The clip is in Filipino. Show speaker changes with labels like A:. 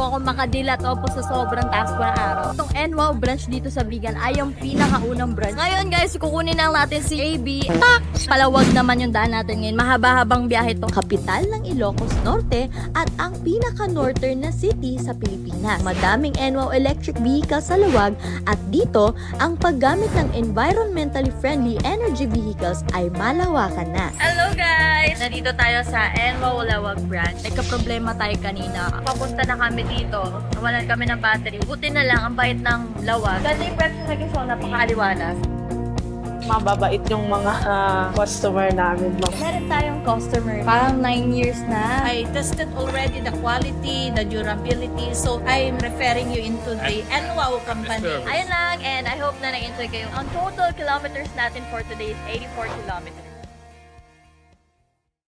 A: po ako makadilat opo sa sobrang taas ko na araw. Itong NWOW branch dito sa Vigan ay yung pinakaunang branch. Ngayon guys, kukunin lang natin si AB. Palawag naman yung daan natin ngayon. Mahaba-habang biyahe to. Kapital ng Ilocos Norte at ang pinaka-northern na city sa Pilipinas. Madaming NWOW electric vehicles sa luwag at dito, ang paggamit ng environmentally friendly energy vehicles ay malawakan na. Hello guys! Nandito tayo sa NWOW Lawag branch. Nagka-problema tayo kanina. Papunta na kami dito. Nawalan kami ng battery. Buti na lang ang bait ng lawag. Ganda yung branch na gusto, napaka-aliwalas.
B: Mababait yung mga customer namin.
A: Meron tayong customer, parang 9 years na.
C: I tested already the quality, the durability, so I'm referring you into the NWOW company.
A: Ayun lang, and I hope na nag-enjoy kayo. Ang total kilometers natin for today is 84 kilometers.